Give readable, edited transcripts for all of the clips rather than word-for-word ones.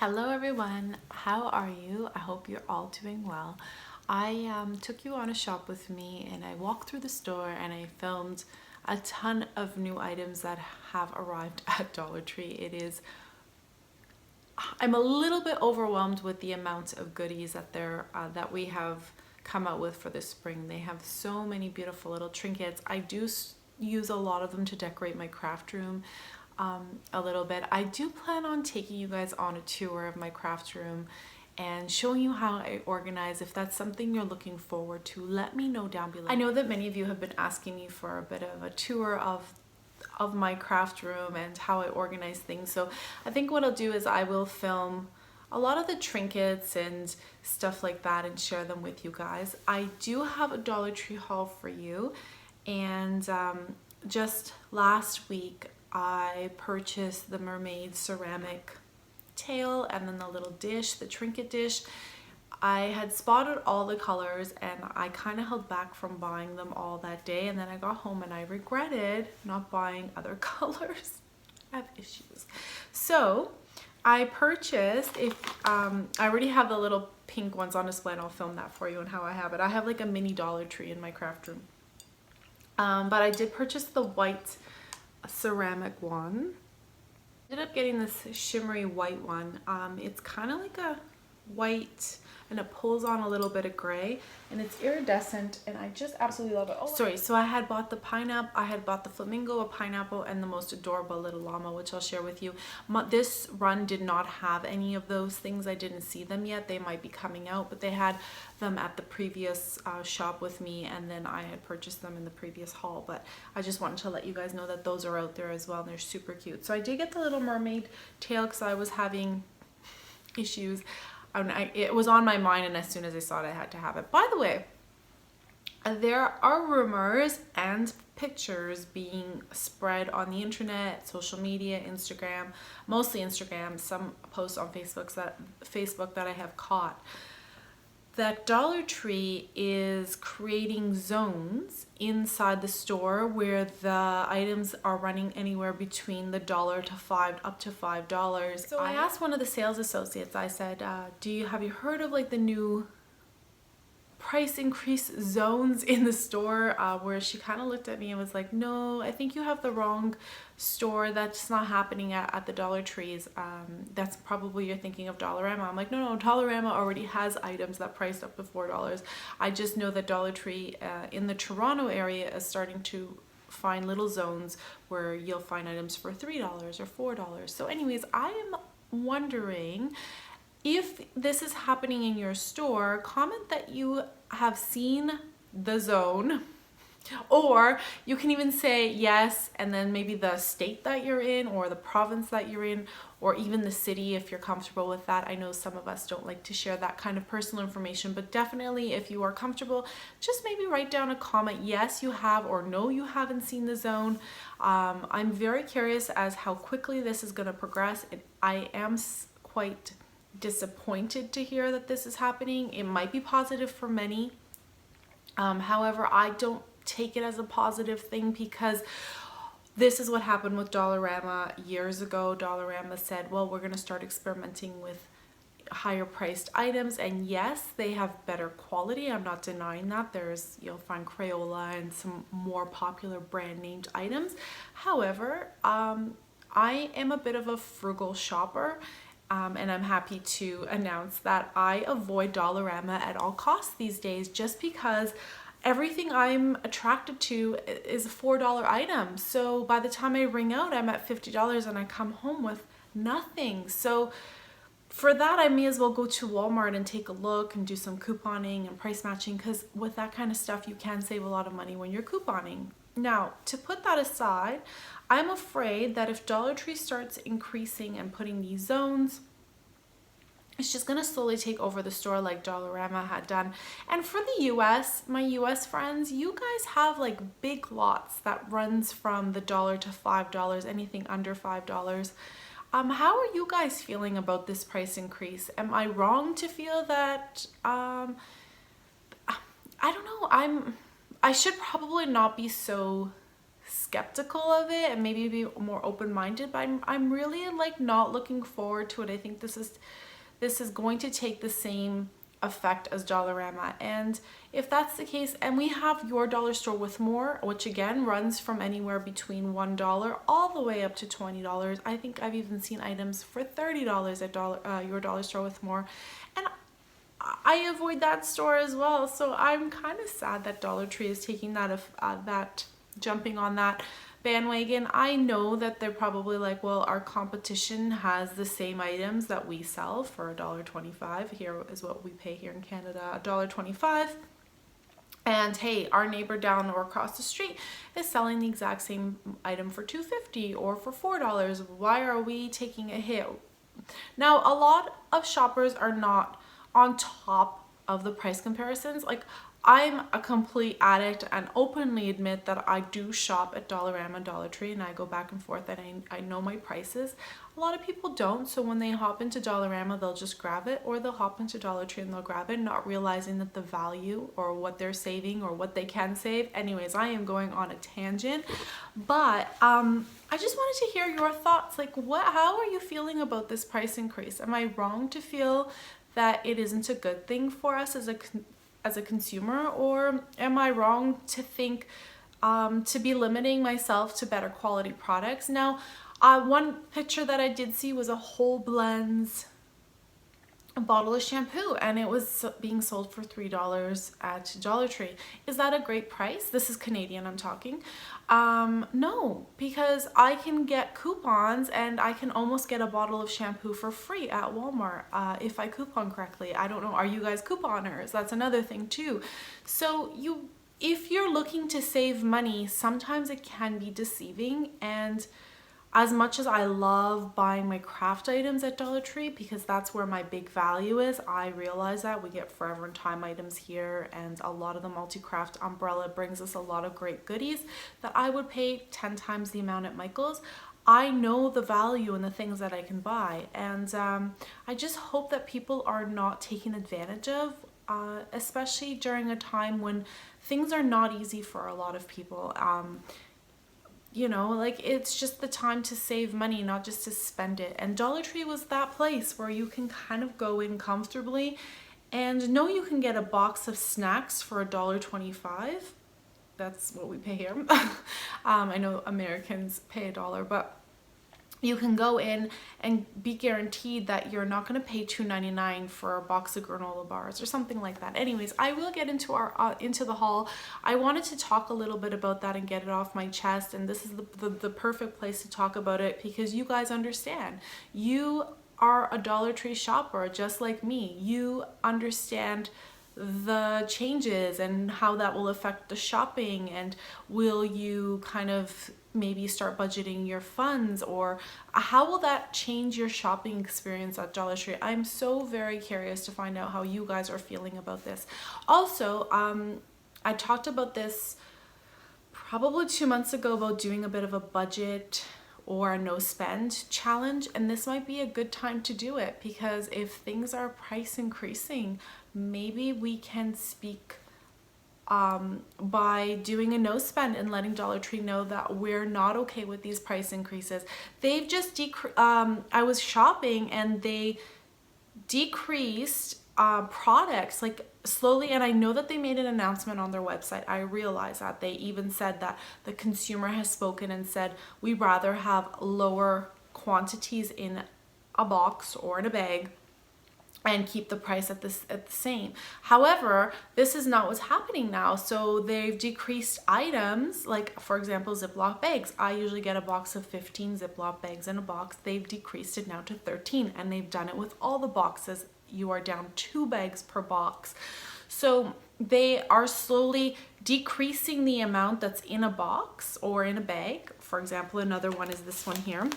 Hello everyone, how are you? I hope you're all doing well. I took you on a shop with me and I walked through the store and I filmed a ton of new items that have arrived at Dollar Tree. I'm a little bit overwhelmed with the amount of goodies that we have come out with for this spring. They have so many beautiful little trinkets. I do use a lot of them to decorate my craft room. A little bit. I do plan on taking you guys on a tour of my craft room and showing you how I organize. If that's something you're looking forward to, let me know down below. I know that many of you have been asking me for a bit of a tour of my craft room and how I organize things. So I think what I'll do is I will film a lot of the trinkets and stuff like that and share them with you guys. I do have a Dollar Tree haul for you, and just last week I purchased the mermaid ceramic tail and then the little dish, the trinket dish. I had spotted all the colors and I kind of held back from buying them all that day, and then I got home and I regretted not buying other colors. I have issues. So I purchased, I already have the little pink ones on display and I'll film that for you and how I have it. I have like a mini Dollar Tree in my craft room. But I did purchase the white ceramic one. Ended up getting this shimmery white one. It's kind of like a white and it pulls on a little bit of gray and it's iridescent and I just absolutely love it. Oh, sorry, so I had bought the pineapple, I had bought the flamingo, a pineapple, and the most adorable little llama, which I'll share with you. This run did not have any of those things. I didn't see them yet. They might be coming out, but they had them at the previous shop with me, and then I had purchased them in the previous haul. But I just wanted to let you guys know that those are out there as well and they're super cute. So I did get the little mermaid tail because I was having issues. It was on my mind, and as soon as I saw it, I had to have it. By the way, there are rumors and pictures being spread on the internet, social media, Instagram, mostly Instagram, some posts on Facebook that I have caught, that Dollar Tree is creating zones inside the store where the items are running anywhere between the $1 to $5 up to $5. So I asked one of the sales associates, I said, have you heard of like the new price increase zones in the store? Where she kind of looked at me and was like, no, I think you have the wrong store. That's not happening at the Dollar Trees. That's probably you're thinking of Dollarama. I'm like, no, Dollarama already has items that priced up to $4. I just know that Dollar Tree in the Toronto area is starting to find little zones where you'll find items for $3 or $4. So anyways, I am wondering if this is happening in your store. Comment that you have seen the zone, or you can even say yes and then maybe the state that you're in or the province that you're in, or even the city if you're comfortable with that. I know some of us don't like to share that kind of personal information, but definitely if you are comfortable, just maybe write down a comment, yes you have, or no you haven't seen the zone. I'm very curious as how quickly this is going to progress, and I am quite disappointed to hear that this is happening. It might be positive for many. However, I don't take it as a positive thing, because this is what happened with Dollarama years ago. Dollarama said, well, we're going to start experimenting with higher priced items, and yes, they have better quality. I'm not denying that. You'll find Crayola and some more popular brand named items. However, I am a bit of a frugal shopper. And I'm happy to announce that I avoid Dollarama at all costs these days, just because everything I'm attracted to is a $4 item. So by the time I ring out, I'm at $50 and I come home with nothing. So for that, I may as well go to Walmart and take a look and do some couponing and price matching, because with that kind of stuff, you can save a lot of money when you're couponing. Now, to put that aside, I'm afraid that if Dollar Tree starts increasing and putting these zones, it's just going to slowly take over the store like Dollarama had done. And for the US, my US friends, you guys have like big lots that runs from the $1 to $5, anything under $5. How are you guys feeling about this price increase? Am I wrong to feel that, I don't know, I should probably not be so skeptical of it and maybe be more open-minded, but I'm really like not looking forward to it. I think this is going to take the same effect as Dollarama, and if that's the case, and we have your dollar store with more, which again runs from anywhere between $1 all the way up to $20. I think I've even seen items for $30 at your dollar store with more, and I avoid that store as well. So I'm kind of sad that Dollar Tree is taking that jumping on that bandwagon. I know that they're probably like, well, our competition has the same items that we sell for $1.25. Here is what we pay here in Canada, $1.25. And hey, our neighbor down or across the street is selling the exact same item for $2.50 or for $4. Why are we taking a hit? Now, a lot of shoppers are not on top of the price comparisons. Like, I'm a complete addict and openly admit that I do shop at Dollarama, Dollar Tree, and I go back and forth and I know my prices. A lot of people don't, so when they hop into Dollarama, they'll just grab it, or they'll hop into Dollar Tree and they'll grab it, not realizing that the value or what they're saving or what they can save. Anyways, I am going on a tangent, but I just wanted to hear your thoughts. Like, how are you feeling about this price increase? Am I wrong to feel that it isn't a good thing for us as a consumer, or am I wrong to think to be limiting myself to better quality products? Now, one picture that I did see was a whole blends bottle of shampoo, and it was being sold for $3 at Dollar Tree. Is that a great price? This is Canadian, I'm talking. No, because I can get coupons and I can almost get a bottle of shampoo for free at Walmart if I coupon correctly. I don't know, are you guys couponers? That's another thing too. So if you're looking to save money, sometimes it can be deceiving. And as much as I love buying my craft items at Dollar Tree, because that's where my big value is, I realize that we get Forever and Time items here, and a lot of the multi-craft umbrella brings us a lot of great goodies that I would pay 10 times the amount at Michael's. I know the value in the things that I can buy, and I just hope that people are not taken advantage of, especially during a time when things are not easy for a lot of people. You know, like, it's just the time to save money, not just to spend it. And Dollar Tree was that place where you can kind of go in comfortably and know you can get a box of snacks for $1.25. That's what we pay here. I know Americans pay $1, but you can go in and be guaranteed that you're not going to pay $2.99 for a box of granola bars or something like that. Anyways, I will get into into the haul. I wanted to talk a little bit about that and get it off my chest, and this is the perfect place to talk about it, because you guys understand. You are a Dollar Tree shopper just like me. You understand the changes and how that will affect the shopping, and will you kind of maybe start budgeting your funds, or how will that change your shopping experience at Dollar Tree? I'm so very curious to find out how you guys are feeling about this. Also, I talked about this probably 2 months ago about doing a bit of a budget or a no spend challenge, and this might be a good time to do it, because if things are price increasing, maybe we can speak by doing a no spend and letting Dollar Tree know that we're not okay with these price increases. They've just I was shopping and they decreased products like slowly, and I know that they made an announcement on their website. I realize that they even said that the consumer has spoken and said we rather have lower quantities in a box or in a bag and keep the price at the same. However, this is not what's happening now. So they've decreased items, like for example, Ziploc bags. I usually get a box of 15 Ziploc bags in a box. They've decreased it now to 13, and they've done it with all the boxes. You are down 2 bags per box. So they are slowly decreasing the amount that's in a box or in a bag. For example, another one is this one here.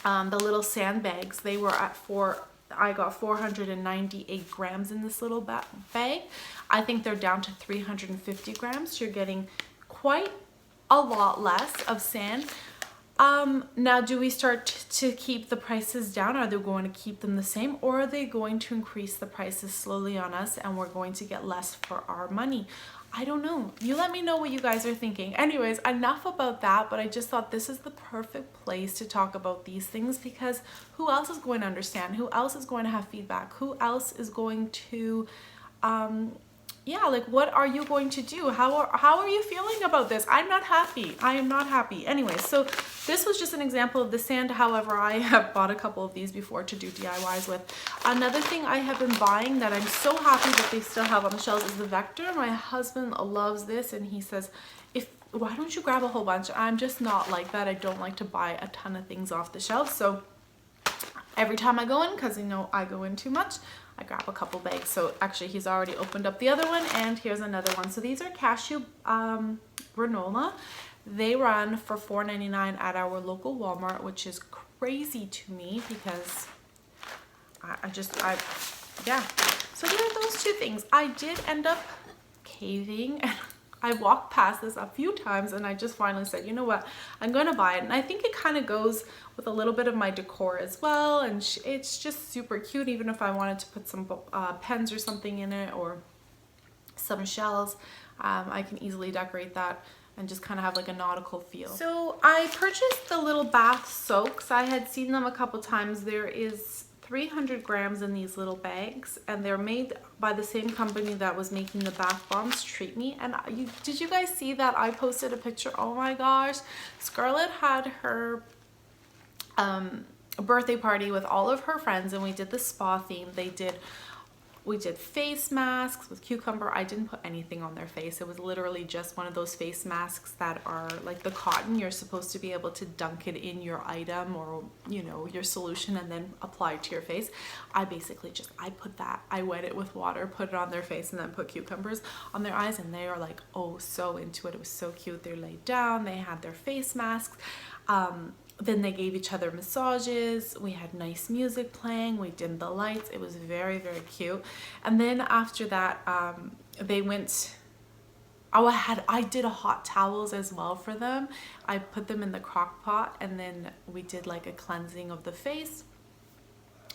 The little sandbags, they were at I got 498 grams in this little bag. I think they're down to 350 grams. So you're getting quite a lot less of sand. Now, do we start to keep the prices down? Are they going to keep them the same, or are they going to increase the prices slowly on us and we're going to get less for our money? I don't know. You let me know what you guys are thinking. Anyways, enough about that, but I just thought this is the perfect place to talk about these things, because who else is going to understand? Who else is going to have feedback? Who else is going to, yeah, like what are you going to do? How are you feeling about this? I'm not happy. I am not happy. Anyway, so this was just an example of the sand. However, I have bought a couple of these before to do DIYs with. Another thing I have been buying that I'm so happy that they still have on the shelves is the Vector. My husband loves this, and he says, why don't you grab a whole bunch? I'm just not like that. I don't like to buy a ton of things off the shelf. So every time I go in, because you know I go in too much, I grab a couple bags. So actually he's already opened up the other one, and here's another one. So these are cashew granola. They run for $4.99 at our local Walmart, which is crazy to me because yeah. So there are those two things. I did end up caving, and I walked past this a few times, and I just finally said, you know what, I'm going to buy it. And I think it kind of goes with a little bit of my decor as well, and it's just super cute. Even if I wanted to put some pens or something in it, or some shells, I can easily decorate that and just kind of have like a nautical feel. So I purchased the little bath soaks. I had seen them a couple times. There is 300 grams in these little bags, and they're made by the same company that was making the bath bombs, Treat Me. And did you guys see that I posted a picture? Oh my gosh, Scarlett had her birthday party with all of her friends, and we did the spa theme. We did face masks with cucumber. I didn't put anything on their face. It was literally just one of those face masks that are like the cotton. You're supposed to be able to dunk it in your item, or you know, your solution, and then apply it to your face. I basically I wet it with water, put it on their face, and then put cucumbers on their eyes, and they are like, oh, so into it. It was so cute. They laid down, they had their face masks. Then they gave each other massages. We had nice music playing. We dimmed the lights. It was very, very cute. And then after that, they went, I did hot towels as well for them. I put them in the crock pot, and then we did like a cleansing of the face.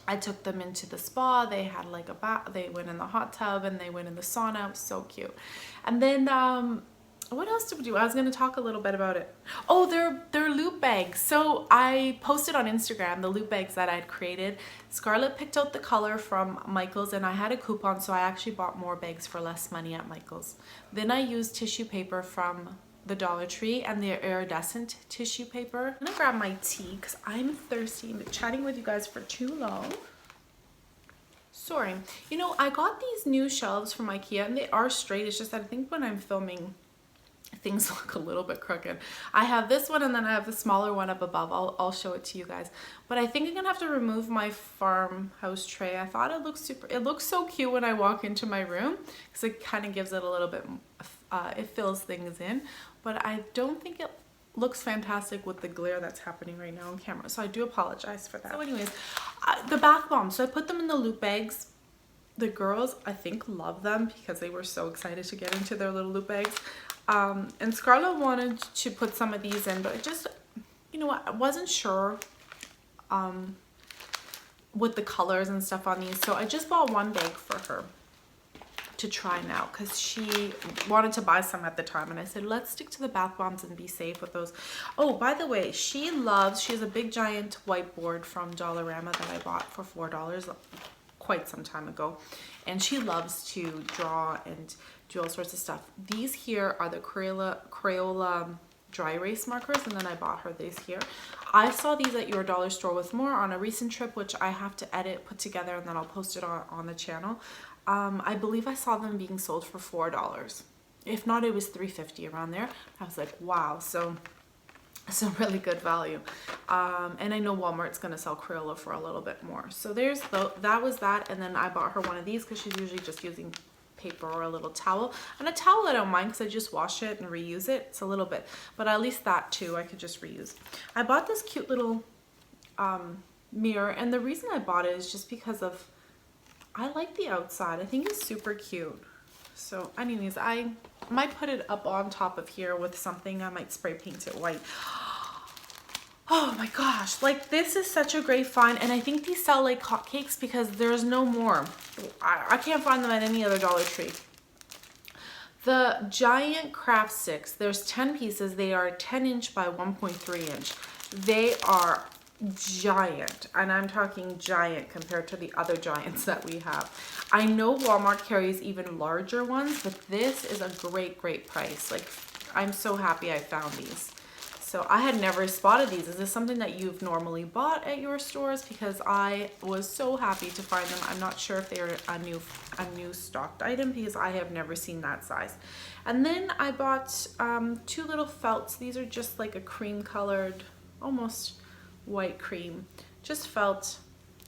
I took them into the spa. They had like a bath. They went in the hot tub, and they went in the sauna. It was so cute. And then, what else did we do? I was going to talk a little bit about it. Oh, they're loop bags. So I posted on Instagram the loop bags that I'd created. Scarlett picked out the color from Michael's, and I had a coupon, so I actually bought more bags for less money at Michael's. Then I used tissue paper from the Dollar Tree, and the iridescent tissue paper. I'm gonna grab my tea because I'm thirsty. I've been chatting with you guys for too long. Sorry. You know, I got these new shelves from IKEA, and they are straight. It's just that I think when I'm filming, things look a little bit crooked. I have this one, and then I have the smaller one up above. I'll show it to you guys. But I think I'm gonna have to remove my farmhouse tray. I thought it looks so cute when I walk into my room, because it kind of gives it a little bit, it fills things in. But I don't think it looks fantastic with the glare that's happening right now on camera. So I do apologize for that. So anyways, the bath bombs. So I put them in the loop bags. The girls, I think, love them because they were so excited to get into their little loop bags. And Scarlett wanted to put some of these in, but it just, you know what, I wasn't sure with the colors and stuff on these. So I just bought one bag for her to try now, because she wanted to buy some at the time, and I said, let's stick to the bath bombs and be safe with those. Oh, by the way, she has a big giant whiteboard from Dollarama that I bought for $4 quite some time ago, and she loves to draw and do all sorts of stuff. These here are the Crayola dry erase markers, and then I bought her these here. I saw these at your dollar store with more on a recent trip, which I have to edit, put together, and then I'll post it on the channel. I believe I saw them being sold for $4. If not, it was $3.50 around there. I was like, wow, so some really good value. And I know Walmart's gonna sell Crayola for a little bit more. So that was that, and then I bought her one of these because she's usually just using paper or a little towel. And a towel I don't mind because I just wash it and reuse it. It's a little bit, but at least that too I could just reuse. I bought this cute little mirror, and the reason I bought it is just because of, I like the outside. I think it's super cute. So anyways, I might put it up on top of here with something. I might spray paint it white. Oh my gosh, like this is such a great find, and I think these sell like hotcakes because there's no more. I can't find them at any other Dollar Tree. The giant craft sticks, there's 10 pieces. They are 10 inch by 1.3 inch. They are giant, and I'm talking giant compared to the other giants that we have. I know Walmart carries even larger ones, but this is a great price. Like, I'm so happy I found these. So I had never spotted these. Is this something that you've normally bought at your stores? Because I was so happy to find them. I'm not sure if they're a new stocked item because I have never seen that size. And then I bought 2 little felts. These are just like a cream colored, almost white cream, just felt.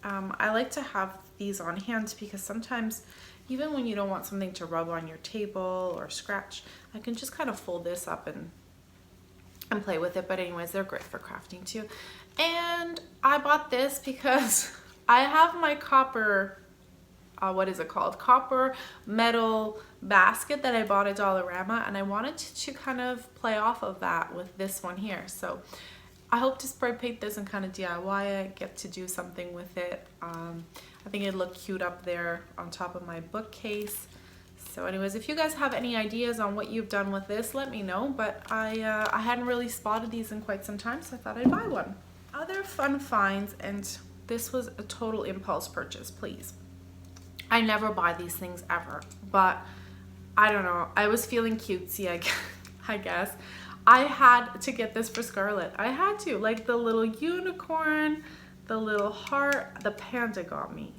I like to have these on hand because sometimes even when you don't want something to rub on your table or scratch, I can just kind of fold this up and play with it. But anyways, they're great for crafting too. And I bought this because I have my copper, what is it called? Copper metal basket that I bought at Dollarama, and I wanted to kind of play off of that with this one here. So I hope to spray paint this and kind of DIY it, get to do something with it. I think it'd look cute up there on top of my bookcase. So anyways, if you guys have any ideas on what you've done with this, let me know. But I hadn't really spotted these in quite some time, so I thought I'd buy one. Other fun finds, and this was a total impulse purchase, please. I never buy these things ever, but I don't know. I was feeling cutesy, I guess. I had to get this for Scarlett. I had to. Like the little unicorn, the little heart, the panda got me.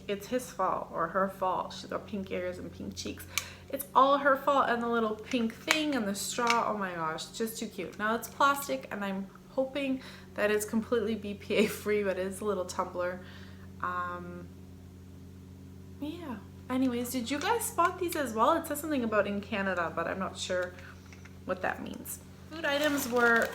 It's his fault or her fault. She's got pink ears and pink cheeks. It's all her fault. And the little pink thing and the straw, oh my gosh, just too cute. Now it's plastic, and I'm hoping that it's completely BPA free, but it's a little tumbler. Yeah. Anyways, did you guys spot these as well? It says something about in Canada, but I'm not sure what that means. Food items were,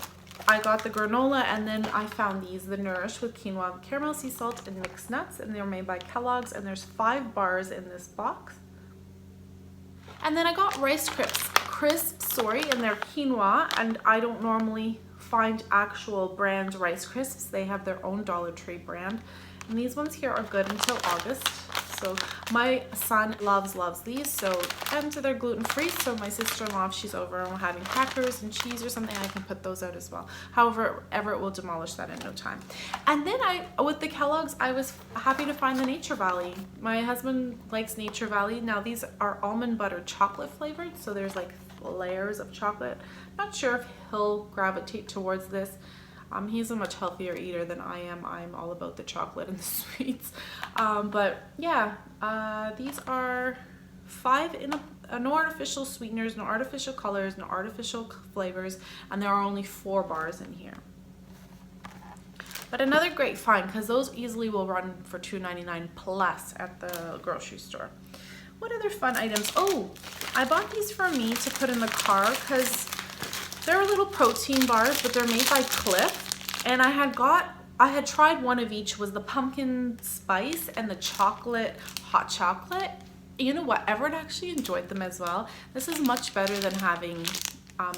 I got the granola, and then I found these, the Nourish with quinoa, caramel, sea salt, and mixed nuts, and they're made by Kellogg's, and there's 5 bars in this box. And then I got Rice Crisps, and they're quinoa, and I don't normally find actual brand Rice Crisps. They have their own Dollar Tree brand, and these ones here are good until August. So my son loves these, so, and they're gluten-free, so my sister-in-law, if she's over and we're having crackers and cheese or something, I can put those out as well. However, Everett will demolish that in no time. And then with the Kellogg's, I was happy to find the Nature Valley. My husband likes Nature Valley. Now these are almond butter chocolate flavored, so there's like layers of chocolate. Not sure if he'll gravitate towards this. He's a much healthier eater than I am. I'm all about the chocolate and the sweets. But yeah, these are 5 in no artificial sweeteners, no artificial colors, no artificial flavors, and there are only 4 bars in here. But another great find, because those easily will run for $2.99 plus at the grocery store. What other fun items? Oh, I bought these for me to put in the car because they're little protein bars, but they're made by Cliff. And I had tried one of each, was the pumpkin spice and the chocolate, hot chocolate. You know what, Everett actually enjoyed them as well. This is much better than having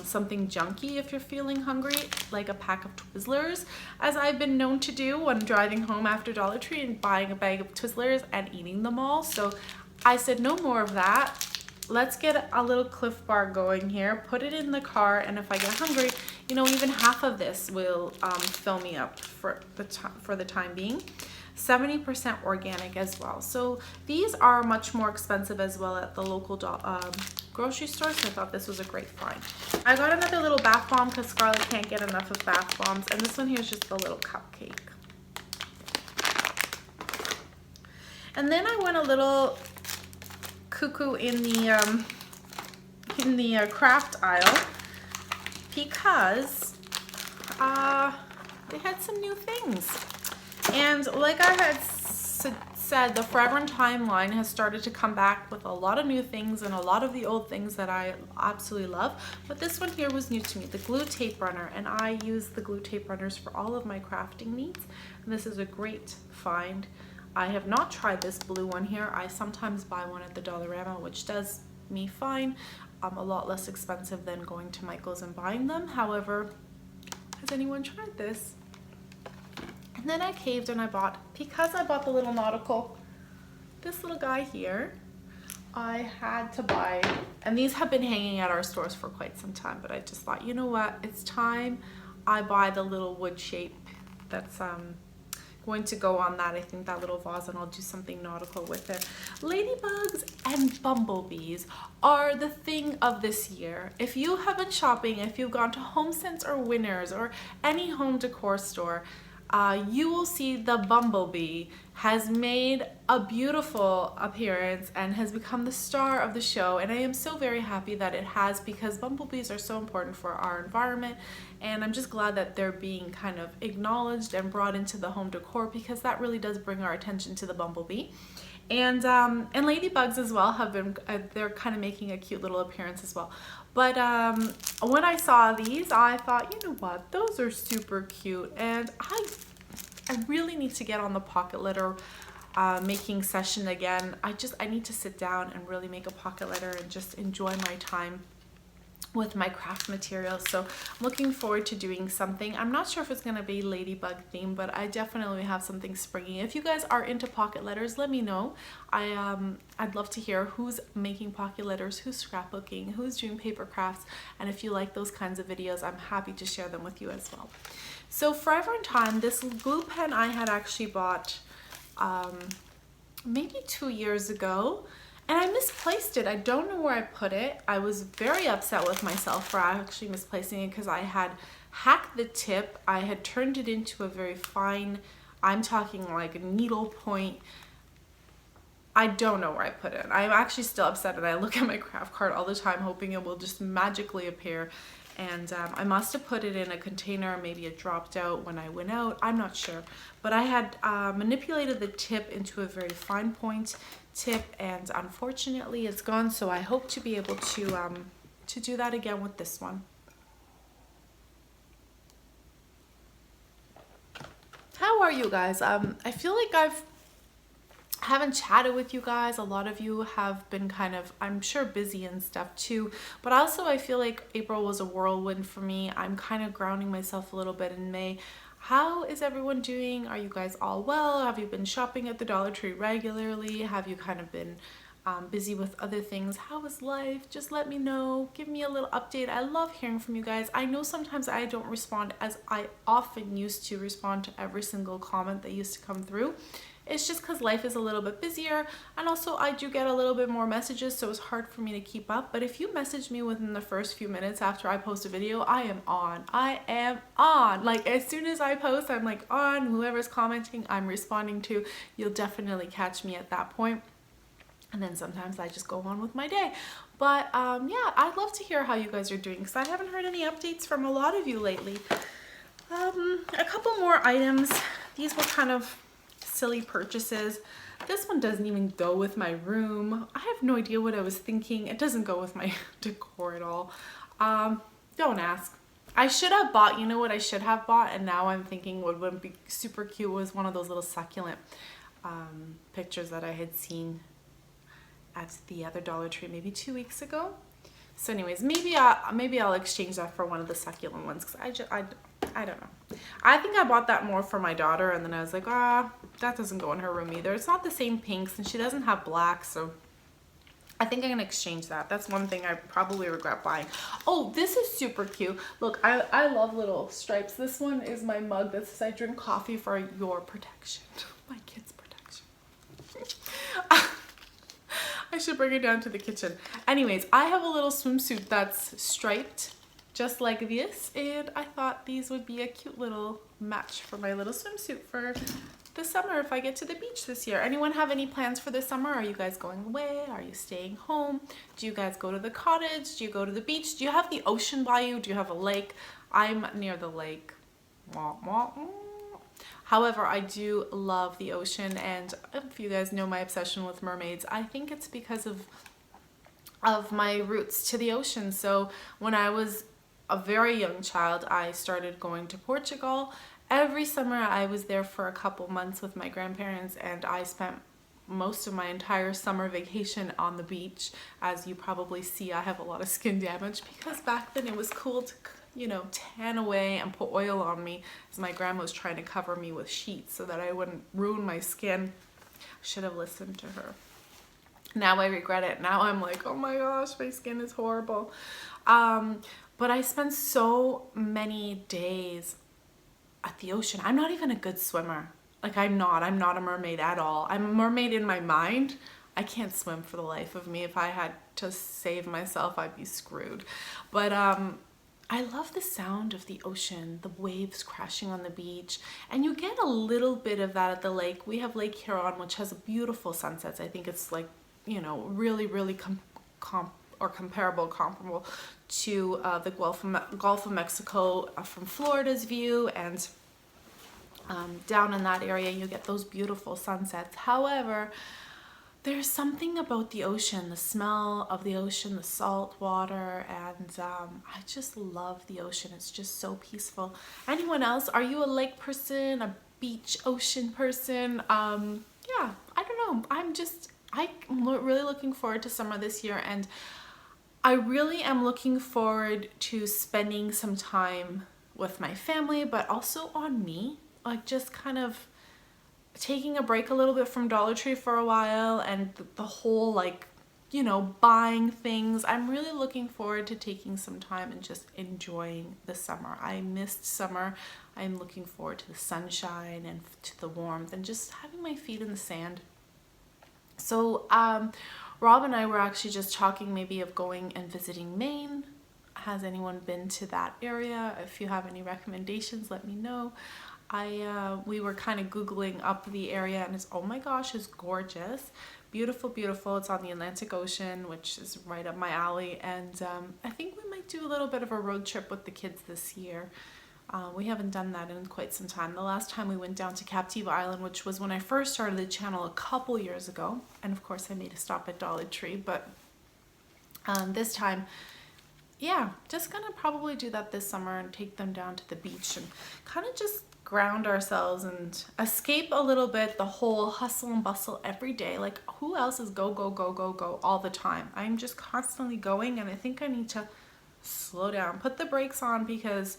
something junky if you're feeling hungry, like a pack of Twizzlers, as I've been known to do when driving home after Dollar Tree and buying a bag of Twizzlers and eating them all. So I said no more of that. Let's get a little Cliff bar going here, put it in the car, and if I get hungry, you know, even half of this will fill me up for the time being. 70% organic as well. So these are much more expensive as well at the local grocery store, so I thought this was a great find. I got another little bath bomb because Scarlett can't get enough of bath bombs, and this one here is just a little cupcake. And then I went a little cuckoo in the craft aisle because they had some new things. And like I had said, the Forever and Timeline has started to come back with a lot of new things and a lot of the old things that I absolutely love. But this one here was new to me, the glue tape runner. And I use the glue tape runners for all of my crafting needs. And this is a great find. I have not tried this blue one here. I sometimes buy one at the Dollarama, which does me fine. A lot less expensive than going to Michael's and buying them. However, has anyone tried this? And then I caved and I bought, because I bought the little nautical, this little guy here, I had to buy, and these have been hanging at our stores for quite some time, but I just thought, you know what, it's time I buy the little wood shape that's going to go on that. I think that little vase, and I'll do something nautical with it. Ladybugs and bumblebees are the thing of this year. If you have been shopping, if you've gone to HomeSense or Winners or any home decor store, you will see the bumblebee has made a beautiful appearance and has become the star of the show, and I am so very happy that it has, because bumblebees are so important for our environment, and I'm just glad that they're being kind of acknowledged and brought into the home decor, because that really does bring our attention to the bumblebee. And ladybugs as well have been, they're kind of making a cute little appearance as well. But when I saw these, I thought, you know what, those are super cute, and I really need to get on the pocket letter making session again. I need to sit down and really make a pocket letter and just enjoy my time with my craft materials. So I'm looking forward to doing something. I'm not sure if it's going to be ladybug theme, but I definitely have something springy. If you guys are into pocket letters, let me know. I'd love to hear who's making pocket letters, who's scrapbooking, who's doing paper crafts, and if you like those kinds of videos, I'm happy to share them with you as well. So Forever in Time, this glue pen I had actually bought maybe 2 years ago, and I misplaced it. I don't know where I put it. I was very upset with myself for actually misplacing it, because I had hacked the tip. I had turned it into a very fine, I'm talking like a needle point. I don't know where I put it. I'm actually still upset, and I look at my craft card all the time hoping it will just magically appear. And I must have put it in a container, maybe it dropped out when I went out, I'm not sure. But I had manipulated the tip into a very fine point tip, and unfortunately it's gone, so I hope to be able to do that again with this one. How are you guys? I feel like I haven't chatted with you guys. A lot of you have been kind of, I'm sure, busy and stuff too, but also I feel like April was a whirlwind for me. I'm kind of grounding myself a little bit in May. How is everyone doing? Are you guys all well? Have you been shopping at the Dollar Tree regularly? Have you kind of been busy with other things? How is life? Just let me know. Give me a little update. I love hearing from you guys. I know sometimes I don't respond as I often used to respond to every single comment that used to come through. It's just because life is a little bit busier, and also I do get a little bit more messages, so it's hard for me to keep up. But if you message me within the first few minutes after I post a video, I am on. I am on. Like, as soon as I post, I'm like on. Whoever's commenting, I'm responding to. You'll definitely catch me at that point. And then sometimes I just go on with my day. But yeah, I'd love to hear how you guys are doing, because I haven't heard any updates from a lot of you lately. A couple more items. These were kind of silly purchases. This one doesn't even go with my room. I have no idea what I was thinking. It doesn't go with my decor at all. Don't ask. I should have bought, you know what I should have bought, and now I'm thinking what would be super cute was one of those little succulent pictures that I had seen at the other Dollar Tree maybe 2 weeks ago. So anyways, maybe I'll exchange that for one of the succulent ones, because I don't know. I think I bought that more for my daughter, and then I was like, that doesn't go in her room either. It's not the same pinks, and she doesn't have black, so I think I'm gonna exchange that. That's one thing I probably regret buying. Oh, this is super cute. Look, I love little stripes. This one is my mug that says I drink coffee for your protection. My kids' protection. I should bring it down to the kitchen. Anyways, I have a little swimsuit that's striped just like this, and I thought these would be a cute little match for my little swimsuit for the summer if I get to the beach this year. Anyone have any plans for the summer? Are you guys going away? Are you staying home? Do you guys go to the cottage? Do you go to the beach? Do you have the ocean by you? Do you have a lake? I'm near the lake. However, I do love the ocean, and if you guys know my obsession with mermaids, I think it's because of my roots to the ocean. So when I was a very young child, I started going to Portugal. Every summer I was there for a couple months with my grandparents, and I spent most of my entire summer vacation on the beach. As you probably see, I have a lot of skin damage, because back then it was cool to, you know, tan away and put oil on me, as my grandma was trying to cover me with sheets so that I wouldn't ruin my skin. Should have listened to her. Now I regret it. Now I'm like, oh my gosh, my skin is horrible. But I spent so many days at the ocean. I'm not even a good swimmer. Like I'm not a mermaid at all. I'm a mermaid in my mind. I can't swim for the life of me. If I had to save myself, I'd be screwed. But I love the sound of the ocean, the waves crashing on the beach, and you get a little bit of that at the lake. We have Lake Huron, which has beautiful sunsets. I think it's like, you know, really, really comparable to the Gulf of Mexico from Florida's view, and down in that area you get those beautiful sunsets. However, there's something about the ocean, the smell of the ocean, the salt water, and I just love the ocean. It's just so peaceful. Anyone else? Are you a lake person, a beach ocean person? Yeah, I don't know. I'm really looking forward to summer this year, and I really am looking forward to spending some time with my family, but also on me, like just kind of taking a break a little bit from Dollar Tree for a while, and the whole, like, you know, buying things. I'm really looking forward to taking some time and just enjoying the summer. I missed summer. I'm looking forward to the sunshine and to the warmth and just having my feet in the sand. So Rob and I were actually just talking maybe of going and visiting Maine. Has anyone been to that area? If you have any recommendations, let me know. We were kind of Googling up the area, and it's, oh my gosh, it's gorgeous. Beautiful, beautiful. It's on the Atlantic Ocean, which is right up my alley. And I think we might do a little bit of a road trip with the kids this year. We haven't done that in quite some time. The last time we went down to Captiva Island, which was when I first started the channel a couple years ago. And of course I made a stop at Dollar Tree, but this time, yeah, just gonna probably do that this summer and take them down to the beach and kind of just ground ourselves and escape a little bit the whole hustle and bustle every day. Like, who else is go, go, go, go, go all the time? I'm just constantly going, and I think I need to slow down, put the brakes on, because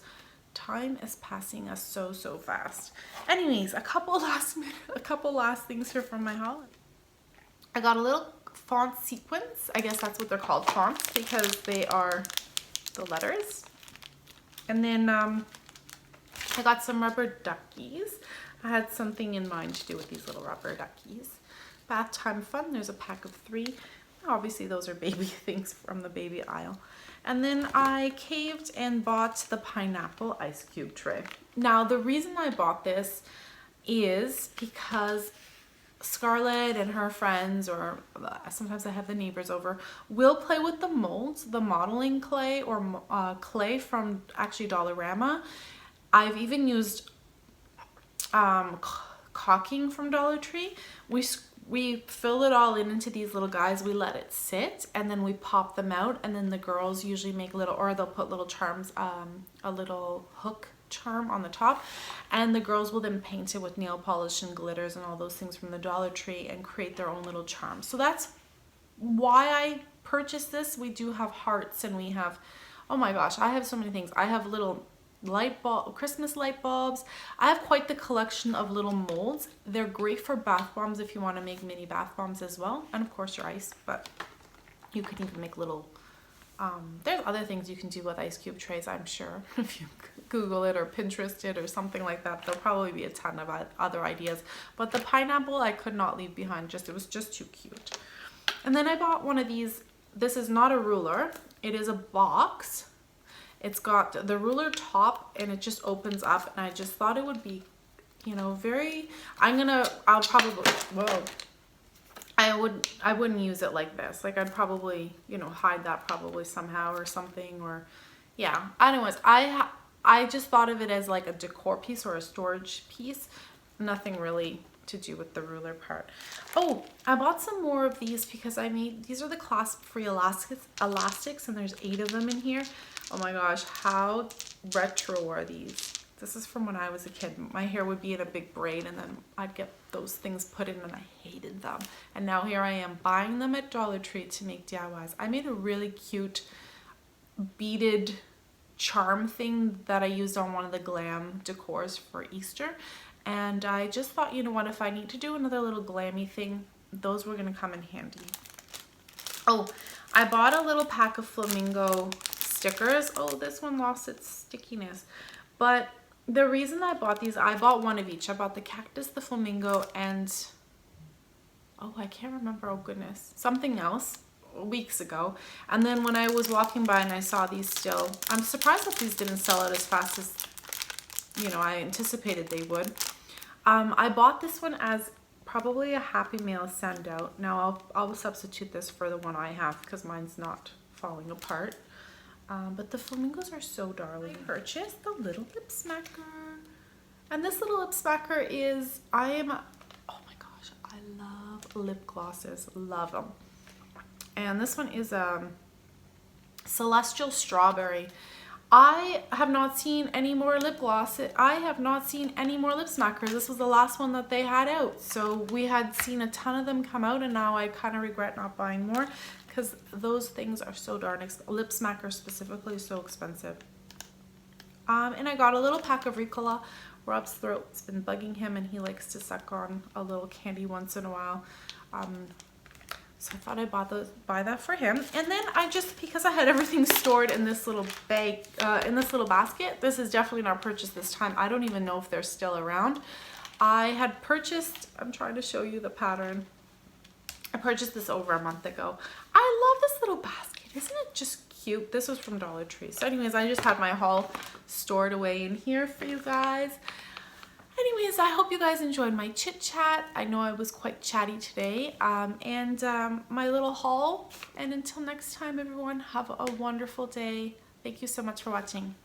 time is passing us so fast. Anyways, a couple last things here from my haul. I got a little font sequins. I guess that's what they're called, fonts, because they are the letters. And then I got some rubber duckies. I had something in mind to do with these little rubber duckies. Bath time fun. There's a pack of 3. Obviously those are baby things from the baby aisle. And then I caved and bought the pineapple ice cube tray. Now the reason I bought this is because Scarlett and her friends, or sometimes I have the neighbors over, will play with the molds, the modeling clay, or clay from actually Dollarama. I've even used caulking from Dollar Tree. We fill it all into these little guys. We let it sit, and then we pop them out, and then the girls usually make little, or they'll put little charms, a little hook charm on the top, and the girls will then paint it with nail polish and glitters and all those things from the Dollar Tree and create their own little charms. So that's why I purchased this. We do have hearts, and we have, oh my gosh, I have so many things. I have little Christmas light bulbs. I have quite the collection of little molds. They're great for bath bombs if you want to make mini bath bombs as well, and of course your ice, but you could even make little there's other things you can do with ice cube trays, I'm sure. If you Google it or Pinterest it or something like that, there'll probably be a ton of other ideas. But the pineapple I could not leave behind. It was just too cute. And then I bought one of these. This is not a ruler. It is a box. It's got the ruler top, and it just opens up, and I just thought it would be, you know, I'll probably, whoa. I wouldn't use it like this. Like, I'd probably, you know, hide that probably somehow or something, or yeah. Anyways, I just thought of it as like a decor piece or a storage piece. Nothing really to do with the ruler part. Oh, I bought some more of these because these are the clasp-free elastics, and there's 8 of them in here. Oh my gosh, how retro are these? This is from when I was a kid. My hair would be in a big braid, and then I'd get those things put in, and I hated them. And now here I am buying them at Dollar Tree to make DIYs. I made a really cute beaded charm thing that I used on one of the GLAM decors for Easter. And I just thought, you know what, if I need to do another little glammy thing, those were going to come in handy. Oh, I bought a little pack of Flamingo stickers. Oh, this one lost its stickiness. But the reason I bought these, I bought one of each. I bought the cactus, the flamingo, and oh, I can't remember, oh goodness, something else weeks ago. And then when I was walking by and I saw these still, I'm surprised that these didn't sell out as fast as, you know, I anticipated they would. I bought this one as probably a Happy Mail send out. Now I'll substitute this for the one I have because mine's not falling apart. But the flamingos are so darling. I purchased the little lip smacker. And this little lip smacker is, oh my gosh, I love lip glosses, love them. And this one is Celestial Strawberry. I have not seen any more lip gloss. I have not seen any more lip smackers. This was the last one that they had out. So we had seen a ton of them come out, and now I kind of regret not buying more because those things are so darn expensive. Lip smacker specifically is so expensive. And I got a little pack of Ricola. Rob's throat's been bugging him and he likes to suck on a little candy once in a while. So I thought I'd buy that for him. And then because I had everything stored in this little bag, in this little basket, this is definitely not purchased this time. I don't even know if they're still around. I had purchased, I'm trying to show you the pattern. I purchased this over a month ago. I love this little basket. Isn't it just cute? This was from Dollar Tree. So anyways, I just had my haul stored away in here for you guys. Anyways, I hope you guys enjoyed my chit chat. I know I was quite chatty today, and my little haul. And until next time, everyone, have a wonderful day. Thank you so much for watching.